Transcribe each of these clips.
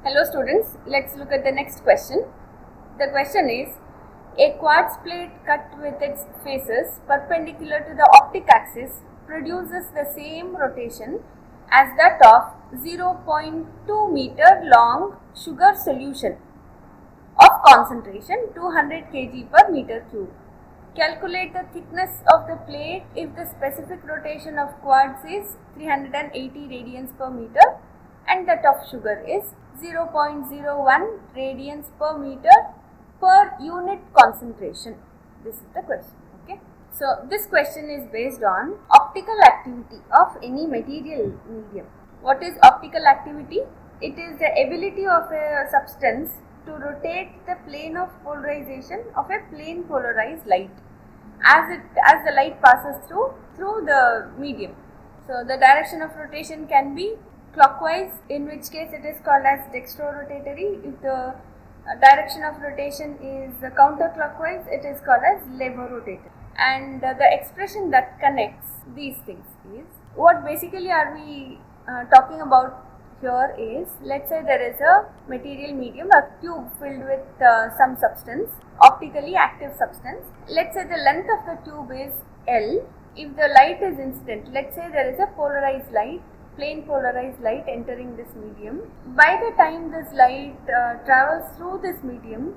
Hello students, let's look at the next question. The question is, a quartz plate cut with its faces perpendicular to the optic axis produces the same rotation as that of 0.2 meter long sugar solution of concentration 200 kg per meter cube. Calculate the thickness of the plate if the specific rotation of quartz is 380 radians per meter and that of sugar is 0.01 radians per meter per unit concentration. This is the question. Okay. So this question is based on optical activity of any material medium. What is optical activity? It is the ability of a substance to rotate the plane of polarization of a plane polarized light as the light passes through the medium. So the direction of rotation can be clockwise, in which case it is called as dextrorotatory. If the direction of rotation is counterclockwise, it is called as levorotatory. And the expression that connects these things is, what basically are we talking about here is, let's say there is a material medium, a tube filled with some substance, optically active substance. Let's say the length of the tube is L. If the light is incident, let's say there is a polarized light, plane polarized light entering this medium. By the time this light travels through this medium,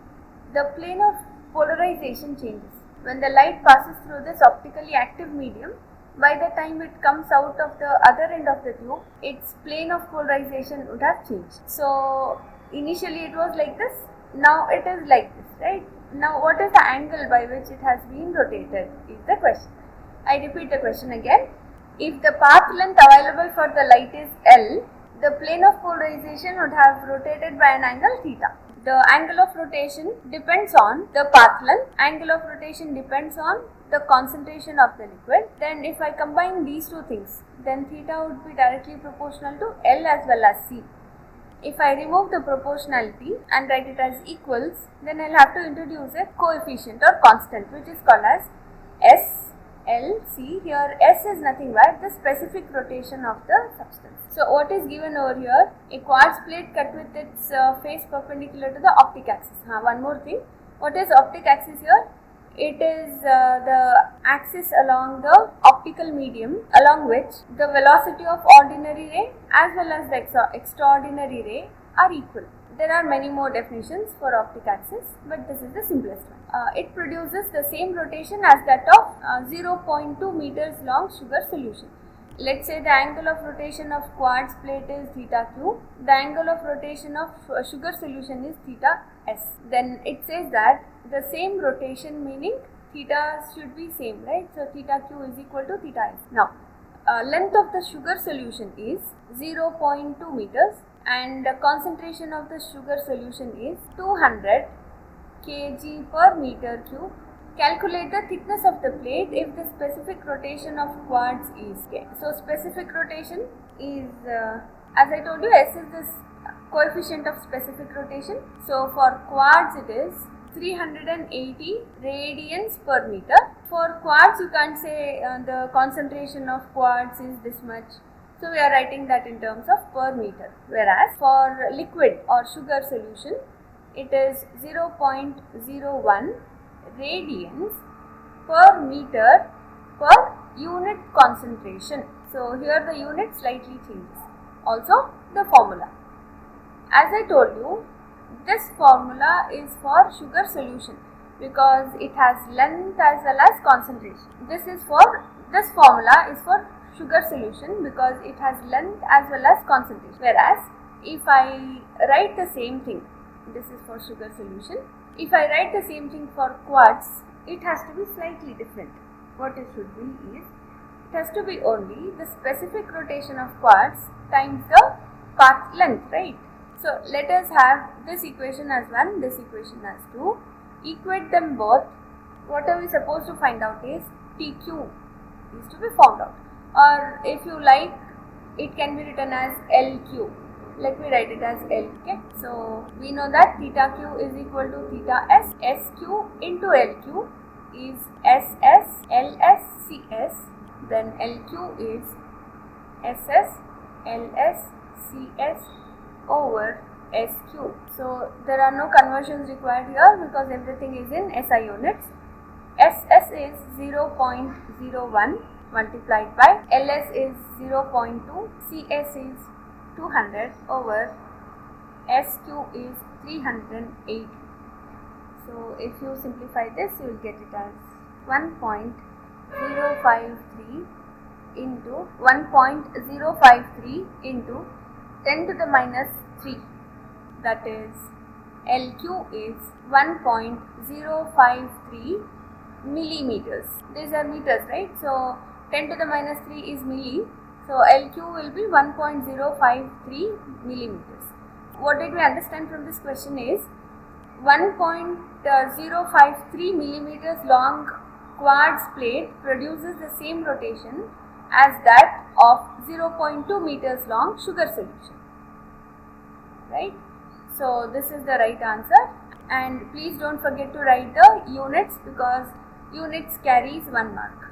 the plane of polarization changes. When the light passes through this optically active medium, by the time it comes out of the other end of the tube, its plane of polarization would have changed. So initially it was like this, now it is like this, right? Now what is the angle by which it has been rotated is the question. I repeat the question again. If the path length available for the light is L, the plane of polarization would have rotated by an angle theta. The angle of rotation depends on the path length, angle of rotation depends on the concentration of the liquid. Then if I combine these two things, then theta would be directly proportional to L as well as C. If I remove the proportionality and write it as equals, then I'll have to introduce a coefficient or constant, which is called as S. L, C. Here S is nothing but the specific rotation of the substance. So what is given over here? A quartz plate cut with its face perpendicular to the optic axis. One more thing. What is optic axis here? It is the axis along the optical medium along which the velocity of ordinary ray as well as the extraordinary ray are equal. There are many more definitions for optic axis, but this is the simplest one. It produces the same rotation as that of 0.2 meters long sugar solution. Let's say the angle of rotation of quartz plate is theta q, the angle of rotation of sugar solution is theta s. Then it says that the same rotation, meaning theta should be same, right? So theta q is equal to theta s. Now, length of the sugar solution is 0.2 meters and the concentration of the sugar solution is 200 kg per meter cube. Calculate the thickness of the plate if the specific rotation of quartz is K. So specific rotation is, as I told you, S is the coefficient of specific rotation. So for quartz it is 380 radians per meter. For quartz you can't say the concentration of quartz is this much. So we are writing that in terms of per meter. Whereas for liquid or sugar solution, it is 0.01 radians per meter per unit concentration. So here the unit slightly changes. Also the formula. As I told you, this formula is for sugar solution because it has length as well as concentration. This formula is for sugar solution because it has length as well as concentration. Whereas if I write the same thing, this is for sugar solution. If I write the same thing for quartz, it has to be slightly different. What it should be is, it has to be only the specific rotation of quartz times the path length, right? So let us have this equation as 1, this equation as 2. Equate them both. What are we supposed to find out is TQ is to be found out. Or if you like, it can be written as LQ. Let me write it as L. Okay. So we know that theta q is equal to theta s. SQ into LQ is SS, LS, CS. Then LQ is SS, LS, CS over SQ. So there are no conversions required here because everything is in SI units. SS is 0.01 multiplied by LS is 0.2, CS is 200 over SQ is 380. So if you simplify this, you will get it as 1.053 into 1.053 into 10 to the minus 3, that is LQ is 1.053 millimeters. These are meters, right? So 10 to the minus 3 is milli, so LQ will be 1.053 millimeters. What did we understand from this question is 1.053 millimeters long quartz plate produces the same rotation as that of 0.2 meters long sugar solution, right? So this is the right answer, and please don't forget to write the units because units carries 1 mark.